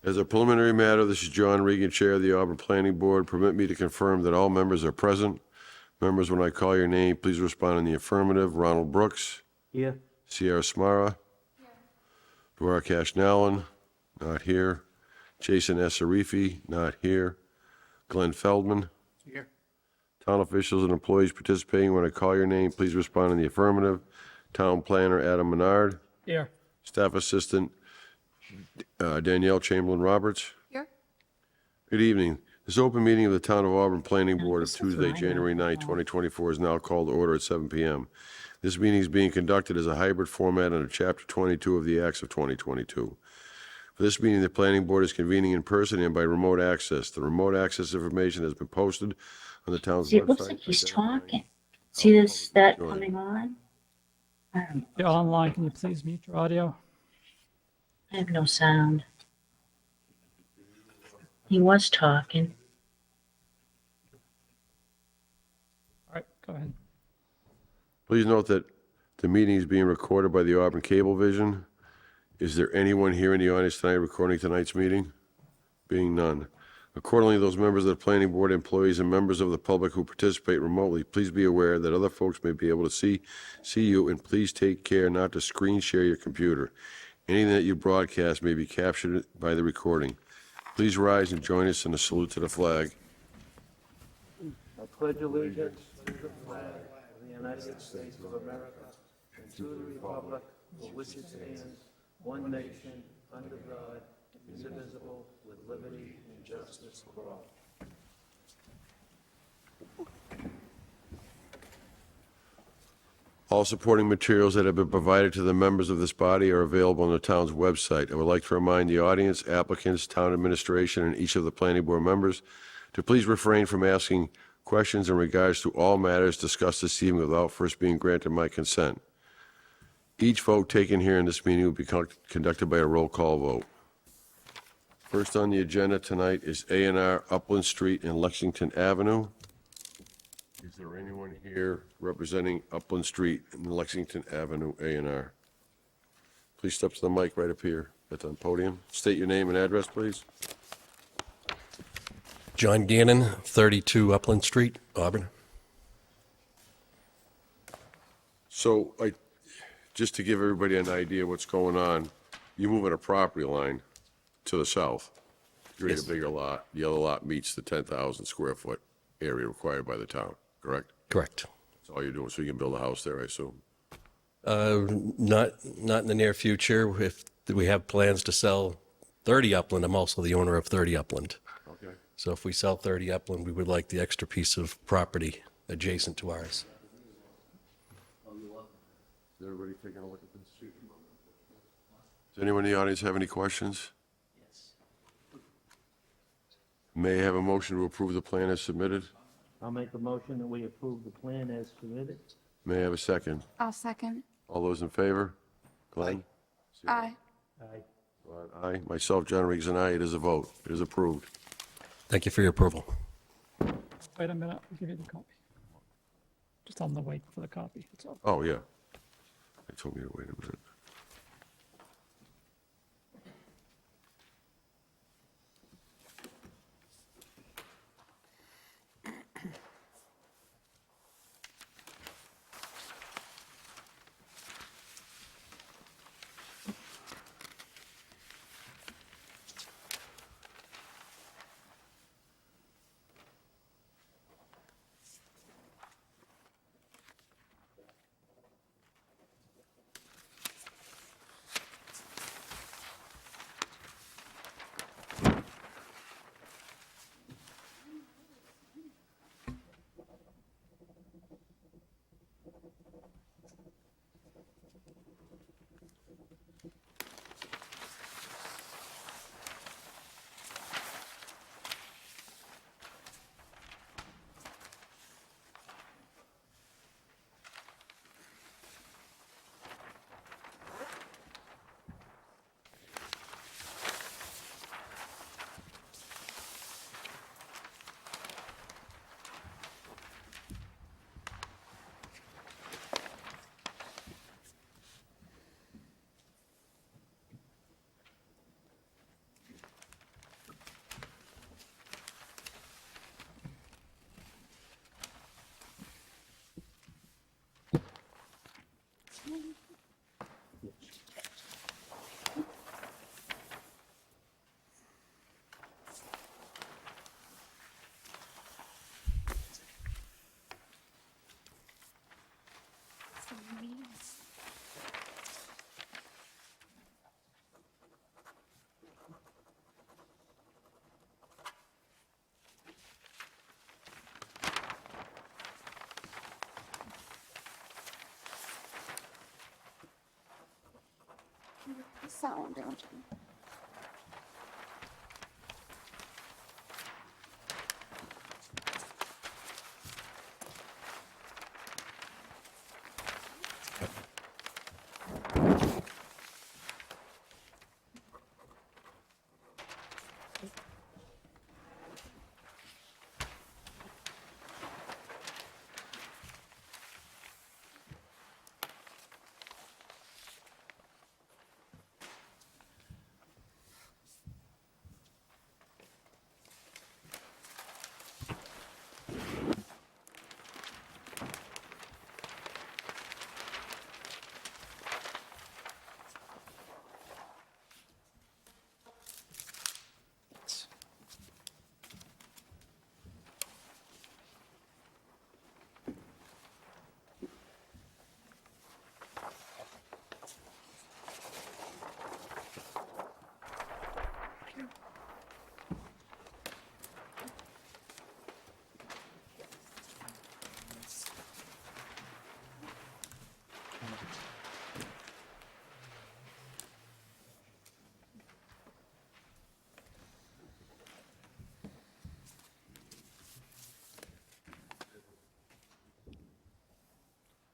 As a preliminary matter, this is John Regan, Chair of the Auburn Planning Board. Permit me to confirm that all members are present. Members, when I call your name, please respond in the affirmative. Ronald Brooks. Here. Sierra Smara. Dwara Cashnallen, not here. Jason Esserifi, not here. Glenn Feldman. Here. Town officials and employees participating, when I call your name, please respond in the affirmative. Town planner Adam Menard. Here. Staff assistant Danielle Chamberlain Roberts. Here. Good evening. This open meeting of the Town of Auburn Planning Board of Tuesday, January 9, 2024 is now called to order at 7 p.m. This meeting is being conducted as a hybrid format under Chapter 22 of the Acts of 2022. For this meeting, the Planning Board is convening in person and by remote access. The remote access information has been posted on the town's See, website. it looks like he's talking. See this, that coming on? I don't know. You're online. Can you please mute your audio? I have no sound. He was talking. All right, go ahead. Please note that the meeting is being recorded by the Auburn Cablevision. Is there anyone here in the audience tonight recording tonight's meeting? Being none. Accordingly, those members of the Planning Board, employees, and members of the public who participate remotely, please be aware that other folks may be able to see you, and please take care not to screen share your computer. Anything that you broadcast may be captured by the recording. Please rise and join us in a salute to the flag. I pledge allegiance to the flag of the United States of America and to the republic for which it stands, one nation, under God, indivisible, with liberty and justice for all. All supporting materials that have been provided to the members of this body are available on the town's website. I would like to remind the audience, applicants, town administration, and each of the planning board members to please refrain from asking questions in regards to all matters discussed this evening without first being granted my consent. Each vote taken here in this meeting will be conducted by a roll call vote. First on the agenda tonight is A&R Upland Street and Lexington Avenue. Is there anyone here representing Upland Street and Lexington Avenue A&R? Please step to the mic right up here at the podium. State your name and address, please. John Gannon, 32 Upland Street, Auburn. So, just to give everybody an idea what's going on, you're moving a property line to the south. Create a Yes. bigger lot. The other lot meets the 10,000 square foot area required by the town, correct? Correct. That's all you're doing, so you can build a house there, I assume? Not in the near future. If we have plans to sell 30 Upland, I'm also the owner of 30 Upland. Okay. So if we sell 30 Upland, we would like the extra piece of property adjacent to ours. Is everybody taking a look at this? Does anyone in the audience have any questions? May I have a motion to approve the plan as submitted? I'll make a motion that we approve the plan as submitted. May I have a second? I'll second. All those in favor? Glenn? Aye. Aye. Ron, aye. Myself, John Riggs, and aye. It is a vote. It is approved. Thank you for your approval. Wait a minute. I'll give you the copy. Just on the wait for the copy. That's all. Oh, yeah. They told me to wait a minute. sound, don't you?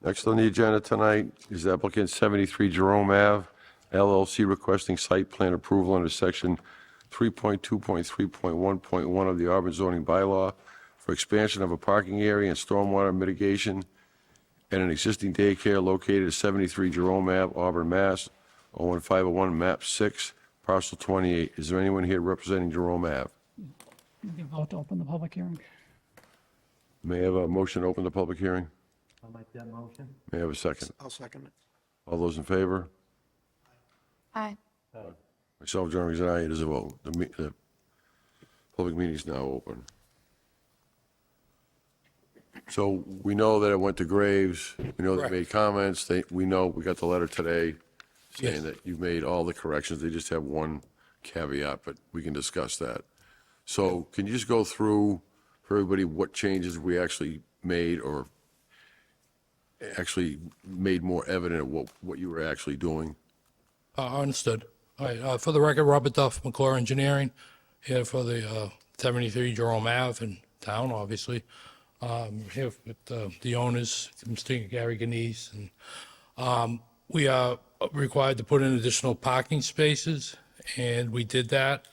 Next on the agenda tonight is applicant 73 Jerome Ave, LLC, requesting site plan approval under section 3.2.3.1.1 of the Auburn zoning bylaw for expansion of a parking area and stormwater mitigation and an existing daycare located at 73 Jerome Ave, Auburn, Mass. 01501, map 6, parcel 28. Is there anyone here representing Jerome Ave? You can vote to open the public hearing. May I have a motion to open the public hearing? I'll make that motion. May I have a second? I'll second it. All those in favor? Aye. Myself, John Regan, aye. It is a vote. The public meeting is now open. So we know that it went to Graves. We know they Correct. made comments. We know, we got the letter today saying Yes. that you've made all the corrections. They just have one caveat, but we can discuss that. So can you just go through for everybody what changes we actually made or actually made more evident of what you were actually doing? Understood. All right, for the record, Robert Duff, McClure Engineering, here for the 73 Jerome Ave in town, obviously. Here with the owners, Mr. Gary Ganese, and we are required to put in additional parking spaces, and we did that,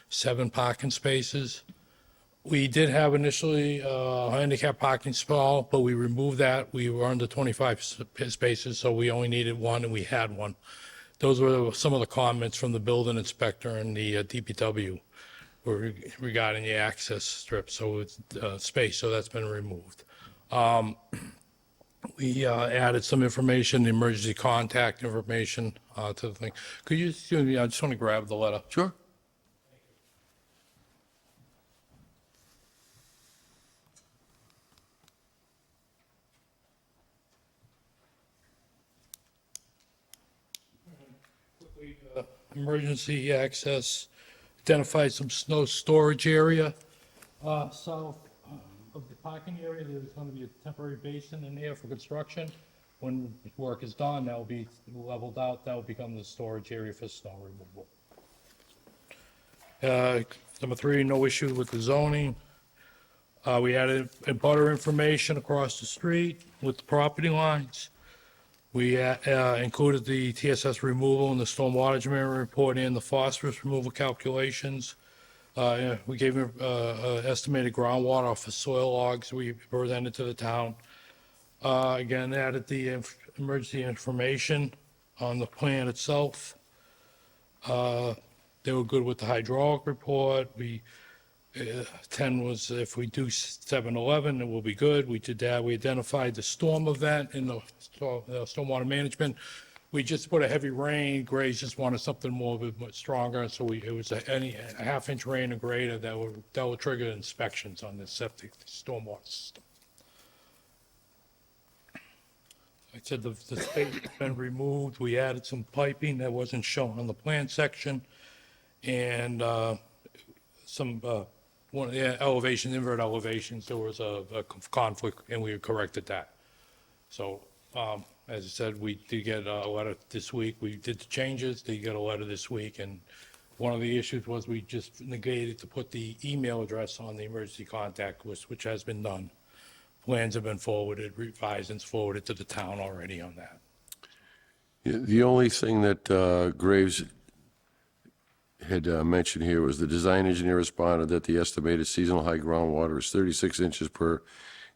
7 parking spaces. We did have initially a handicap parking stall, but we removed that. We were under 25 spaces, so we only needed one, and we had one. Those were some of the comments from the building inspector and the DPW regarding the access strip, so it's space, so that's been removed. We added some information, emergency contact information to the thing. Could you, excuse me, I just want to grab the letter. Sure. Emergency access, identified some snow storage area south of the parking area. There's going to be a temporary basin in there for construction. When work is done, that will be leveled out. That will become the storage area for snow removal. Number 3, no issue with the zoning. We added butter information across the street with the property lines. We included the TSS removal in the stormwater management report and the phosphorus removal calculations. We gave estimated groundwater for soil logs we presented to the town. Again, added the emergency information on the plan itself. They were good with the hydraulic report. 10 was if we do 7-11, it will be good. We did that. We identified the storm event in the stormwater management. We just put a heavy rain. Graves just wanted something more, a bit stronger. So it was a half-inch rain or greater that would trigger inspections on the septic stormwater system. I said the space has been removed. We added some piping that wasn't shown on the plan section. And some one of the elevations, invert elevations, there was a conflict, and we corrected that. So As I said, we did get a letter this week. We did the changes, they got a letter this week, and one of the issues was we just negated to put the email address on the emergency contact list, which has been done. Plans have been forwarded, revised and forwarded to the town already on that. Yeah, the only thing that Graves had mentioned here was the design engineer responded that the estimated seasonal high groundwater is 36 inches per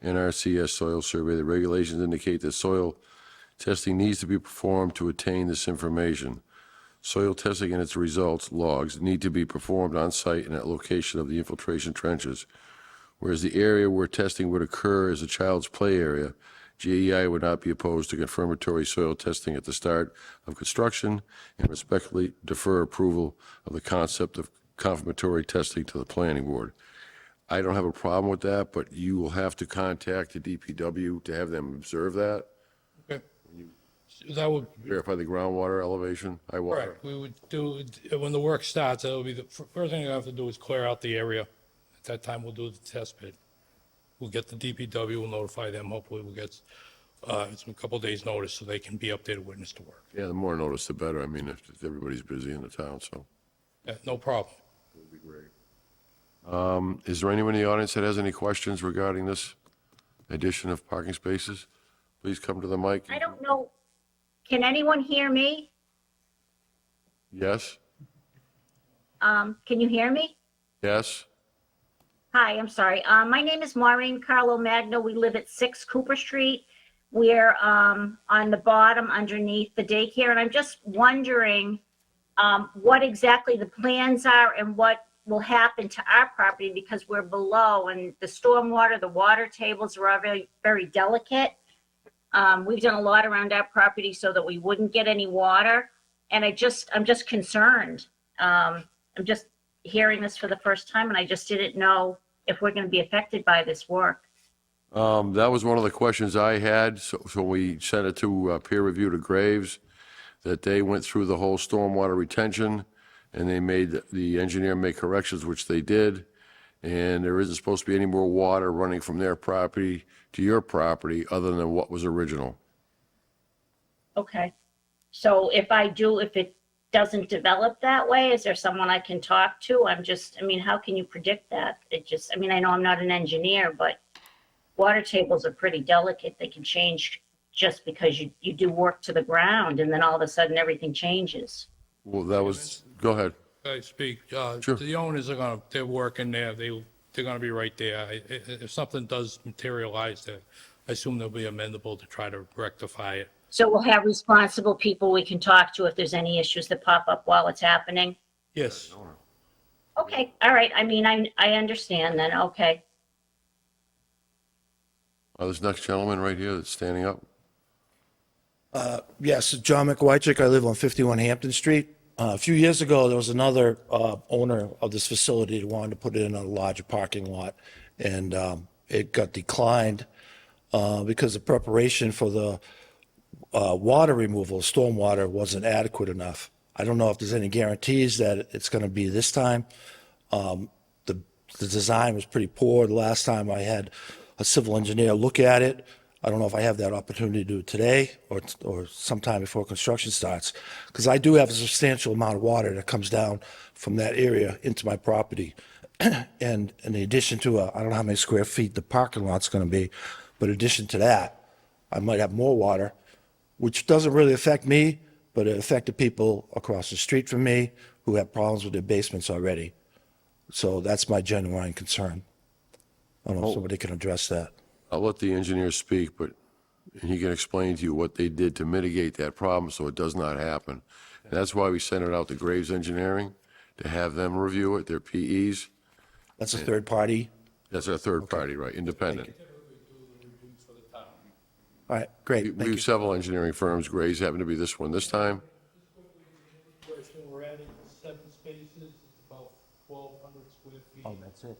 NRCS soil survey. The regulations indicate that soil testing needs to be performed to attain this information. Soil testing and its results, logs, need to be performed on site and at location of the infiltration trenches. Whereas the area where testing would occur is a child's play area, GEI would not be opposed to confirmatory soil testing at the start of construction and respectfully defer approval of the concept of confirmatory testing to the planning board. I don't have a problem with that, but you will have to contact the DPW to have them observe that, Okay. That would, verify the groundwater elevation, high water. correct, we would do, when the work starts, that'll be the first thing you have to do is clear out the area. At that time, we'll do the test pit. We'll get the DPW, we'll notify them, hopefully we'll get a couple days' notice so they can be updated witness to work. Yeah, the more notice, the better. I mean, if everybody's busy in the town, so. Yeah, no problem. That'd be great. Is there anyone in the audience that has any questions regarding this addition of parking spaces? Please come to the mic. I don't know. Can anyone hear me? Yes? Can you hear me? Yes? Hi, I'm sorry. My name is Maureen Carlo Magno. We live at 6 Cooper Street. We're on the bottom underneath the daycare, and I'm just wondering what exactly the plans are and what will happen to our property because we're below, and the stormwater, the water tables are all very, very delicate. We've done a lot around our property so that we wouldn't get any water, and I'm just concerned. I'm just hearing this for the first time, and I just didn't know if we're going to be affected by this work. That was one of the questions I had, so we sent it to peer review to Graves, that they went through the whole stormwater retention, and they made, the engineer make corrections, which they did, and there isn't supposed to be any more water running from their property to your property other than what was original. Okay. So if it doesn't develop that way, is there someone I can talk to? I mean, how can you predict that? I mean, I know I'm not an engineer, but water tables are pretty delicate. They can change just because you do work to the ground and then all of a sudden everything changes. Well, that was, go ahead. I speak, Sure. the owners are they're working there, they're gonna be right there. If something does materialize, I assume they'll be amendable to try to rectify it. So we'll have responsible people we can talk to if there's any issues that pop up while it's happening. Yes, Okay, all right. I mean, I understand then. Okay. This next gentleman right here that's standing up. Yes, John McWychick. I live on 51 Hampton Street. A few years ago, there was another owner of this facility that wanted to put it in a larger parking lot, and it got declined because the preparation for the water removal, stormwater, wasn't adequate enough. I don't know if there's any guarantees that it's going to be this time. The design was pretty poor. The last time I had a civil engineer look at it, I don't know if I have that opportunity to do it today or sometime before construction starts, because I do have a substantial amount of water that comes down from that area into my property. And in addition to, I don't know how many square feet the parking lot's going to be, but in addition to that, I might have more water, which doesn't really affect me, but it affected people across the street from me who have problems with their basements already. So that's my genuine concern. I don't know if somebody can address that. I'll let the engineer speak, but he can explain to you what they did to mitigate that problem so it does not happen. And that's why we sent it out to Graves Engineering, to have them review it, their PEs. That's a third party. That's our third party, right, independent. All right, great. We Thank you. have several engineering firms. Graves happened to be this one this time. we're adding 7 spaces, it's about 1,200 square feet. Oh, that's it.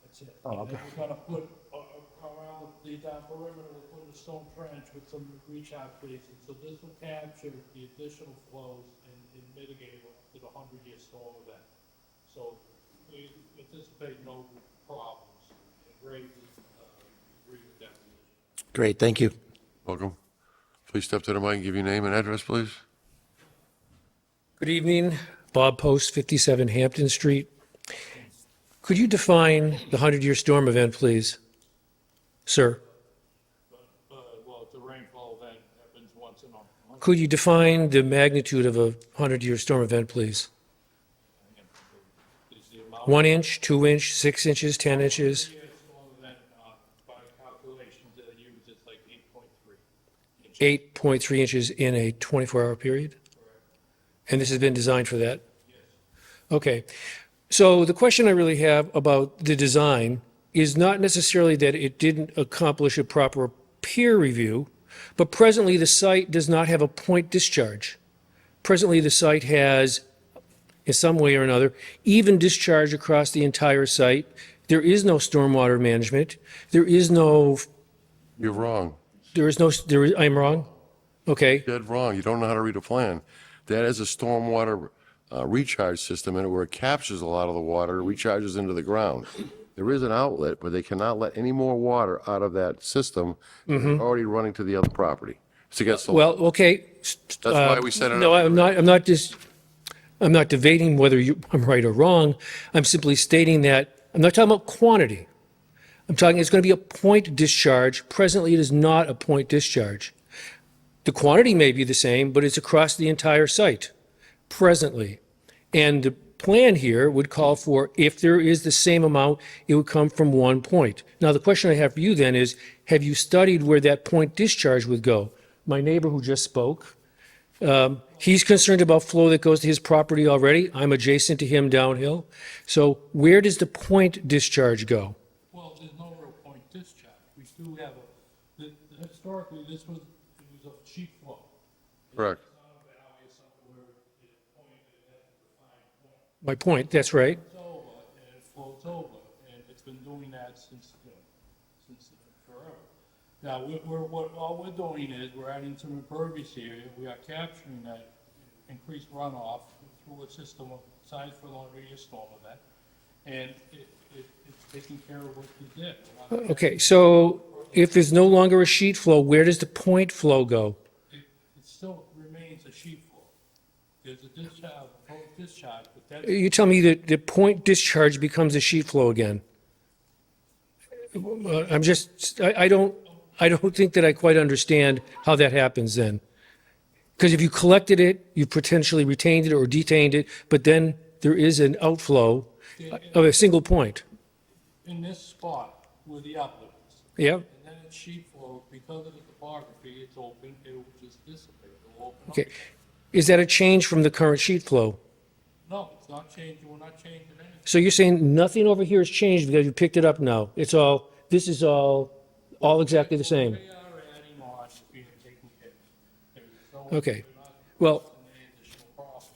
That's it. Oh, And then okay. we're gonna put around the perimeter, we'll put a stone trench with some recharge basins. So this will capture the additional flows and mitigate up to the 100-year storm event. So we anticipate no problems. And Graves agree with that. Great, thank you. Welcome. Please step to the mic and give your name and address, please. Good evening, Bob Post, 57 Hampton Street. Could you define the 100-year storm event, please? Sir, Well, it's a rainfall event, happens once in a month. could you define the magnitude of a 100-year storm event, please? Is the amount 1 inch, 2 inch, 6 inches, 10 inches? of storm event, by calculations that are used, it's like 8.3. 8.3 inches in a 24-hour period? And this has been designed for that? Okay. So the question I really have about the design is not necessarily that it didn't accomplish a proper peer review, but presently the site does not have a point discharge. Presently the site has, in some way or another, even discharge across the entire site. There is no stormwater management. There is no, You're wrong. I'm wrong? Okay. Dead wrong. You don't know how to read a plan. That is a stormwater recharge system in it where it captures a lot of the water, recharges into the ground. There is an outlet, but they cannot let any more water out of that system already running to the other property. It's against the law. Well, okay. That's why we set it No, up. I'm not debating whether I'm right or wrong. I'm simply stating that, I'm not talking about quantity. I'm talking, it's going to be a point discharge. Presently, it is not a point discharge. The quantity may be the same, but it's across the entire site, presently. And the plan here would call for, if there is the same amount, it would come from one point. Now, the question I have for you then is, have you studied where that point discharge would go? My neighbor who just spoke, he's concerned about flow that goes to his property already. I'm adjacent to him downhill. So where does the point discharge go? Well, there's no real point discharge. We do have historically, it was a sheet flow. Correct. It's not a valley or something where it pointed at a defined point. My point, that's right. It's over, and it floats over, and it's been doing that since forever. Now, all we're doing is, we're adding some impervious area, we are capturing that increased runoff through a system of size for the 100-year storm event, and it's taking care of what we did. We're not- Okay, so if there's no longer a sheet flow, where does the point flow go? It still remains a sheet flow. There's a discharge, point discharge, but that, You tell me that the point discharge becomes a sheet flow again. I don't think that I quite understand how that happens then. Because if you collected it, you potentially retained it or detained it, but then there is an outflow of a single point. in this spot where the upland is, Yeah, and then it's sheet flow, because of the topography, it's open, it will just dissipate, it'll open up. okay. Is that a change from the current sheet flow? No, it's not changing, we're not changing anything. So you're saying nothing over here has changed because you picked it up now? It's all, this is all exactly the same? They are adding on, being taken care of. There's no- Okay. we're not Well, causing any additional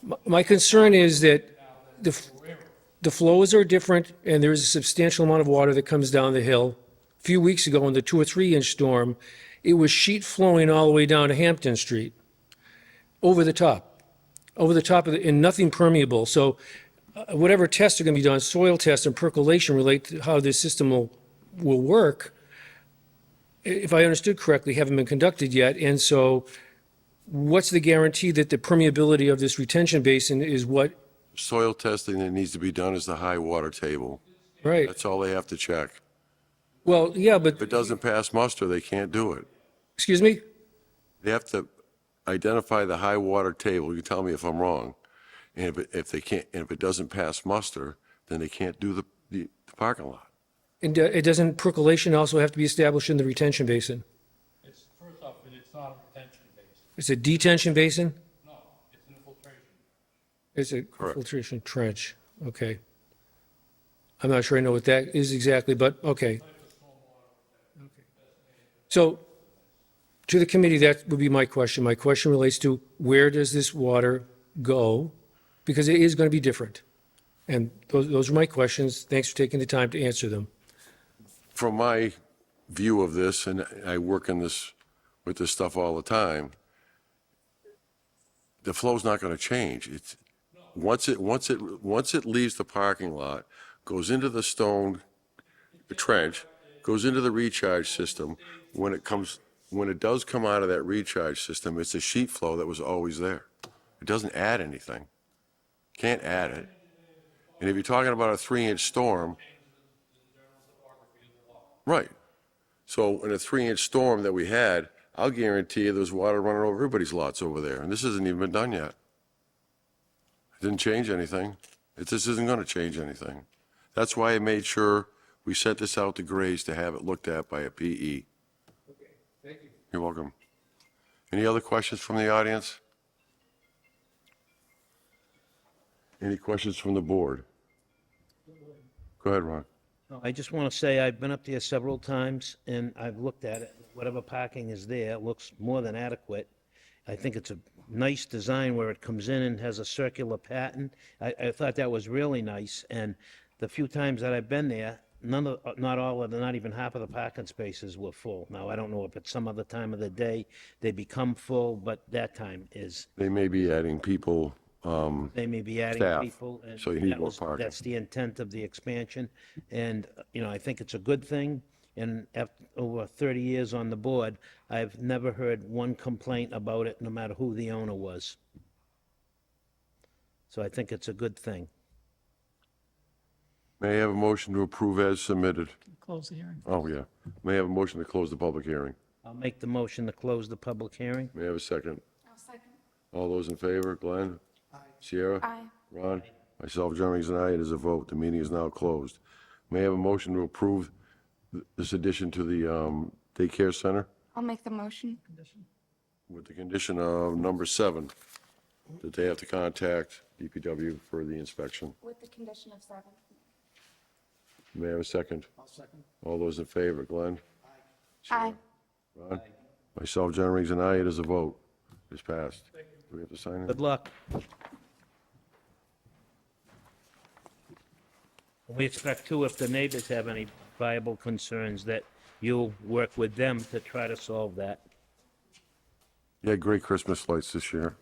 problem. my concern is that Now, that's where the flows are different, and there's a substantial amount of water that comes down the hill. A few weeks ago, in the 2 or 3 inch storm, it was sheet flowing all the way down to Hampton Street, over the top of it, and nothing permeable. So whatever tests are going to be done, soil tests and percolation relate to how this system will work, if I understood correctly, haven't been conducted yet. And so what's the guarantee that the permeability of this retention basin is what, Soil testing that needs to be done is the high water table. right? That's all they have to check. Well, yeah, If it but, doesn't pass muster, they can't do it. excuse me? They have to identify the high water table. You tell me if I'm wrong. And if they can't, and if it doesn't pass muster, then they can't do the parking lot. And it doesn't percolation also have to be established in the retention basin? it's, first off, it's not a retention base. It's a detention basin? No, it's an infiltration. It's a Correct. filtration trench, okay. I'm not sure I know what that is exactly, but, okay. Okay. So, to the committee, that would be my question. My question relates to where does this water go? Because it is going to be different. And those are my questions. Thanks for taking the time to answer them. From my view of this, and I work with this stuff all the time, the flow's not going to change. It's, once it leaves the parking lot, goes into the stone trench, goes into the recharge system, when it comes when it does come out of that recharge system, it's a sheet flow that was always there. It doesn't add anything. Can't add it. And if you're talking about a 3-inch storm, right. So in a 3-inch storm that we had, I'll guarantee you there's water running over everybody's lots over there, and this hasn't even been done yet. It didn't change anything. This isn't going to change anything. That's why I made sure we sent this out to Grace to have it looked at by a PE. Okay, thank you. You're welcome. Any other questions from the audience? Any questions from the board? Go ahead, Ron. I just want to say I've been up there several times and I've looked at it. Whatever parking is there looks more than adequate. I think it's a nice design where it comes in and has a circular pattern. I thought that was really nice. And the few times that I've been there, not all of the, not even half of the parking spaces were full. Now, I don't know if it's some other time of the day they become full, but that time is. They may be adding people. They may be adding Staff, people. And so you need that more was- parking. That's the intent of the expansion. And, I think it's a good thing. And after over 30 years on the board, I've never heard one complaint about it, no matter who the owner was. So I think it's a good thing. May I have a motion to approve as submitted? Close the hearing. Oh, yeah. May I have a motion to close the public hearing? I'll make the motion to close the public hearing. May I have a second? I'll second. All those in favor? Glenn? Sierra? Aye. Ron? Myself, John Regan, and I. It is a vote. The meeting is now closed. May I have a motion to approve this addition to the daycare center I'll make the motion. with the condition of number 7, that they have to contact DPW for the inspection? With the condition of 7. May I have a second? I'll second. All those in favor? Glenn? Aye. Ron? Myself, John Regan, and I. It is a vote. It's passed. Do we have to sign it? Good luck. We expect too, if the neighbors have any viable concerns, that you'll work with them to try to solve that. You had great Christmas lights this year.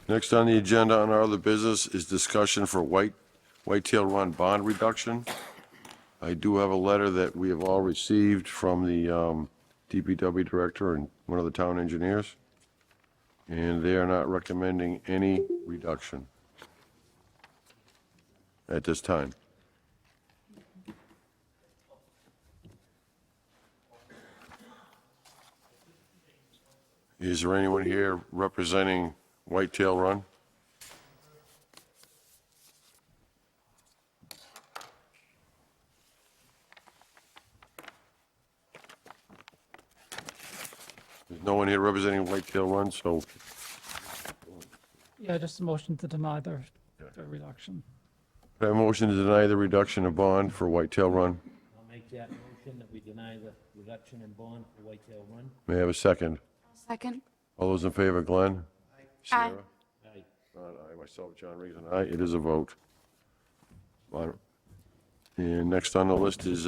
Next on the agenda on our other business is discussion for Whitetail Run bond reduction. I do have a letter that we have all received from the DPW director and one of the town engineers, and they are not recommending any reduction at this time. Is there anyone here representing Whitetail Run? There's no one here representing Whitetail Run, so Yeah, just a motion to deny the reduction. I have a motion to deny the reduction of bond for Whitetail Run. I'll make that motion that we deny the reduction in bond for Whitetail Run. May I have a second? Second. All those in favor, Glenn? Aye. Sierra? Aye. Ron, aye. Myself, John Regan, aye. It is a vote. And next on the list is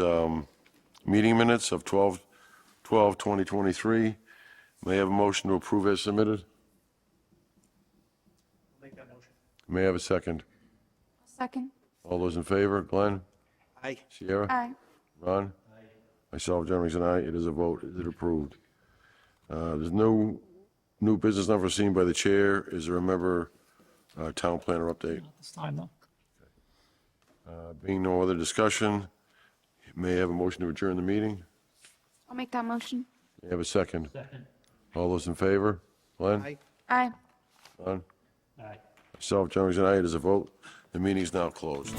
meeting minutes of 12/12/2023. May I have a motion to approve as submitted? Make that motion. May I have a second? Second. All those in favor, Glenn? Aye. Sierra? Aye. Ron? Myself, John Regan, aye. It is a vote. Is it approved? There's no new business unforeseen by the chair. Is there a member town planner update? Not this time, though. Being no other discussion, may I have a motion to adjourn the meeting? I'll make that motion. May I have a second? Second. All those in favor? Glenn? Aye. Aye. Ron? Aye. Myself, John Regan, aye. It is a vote. The meeting is now closed.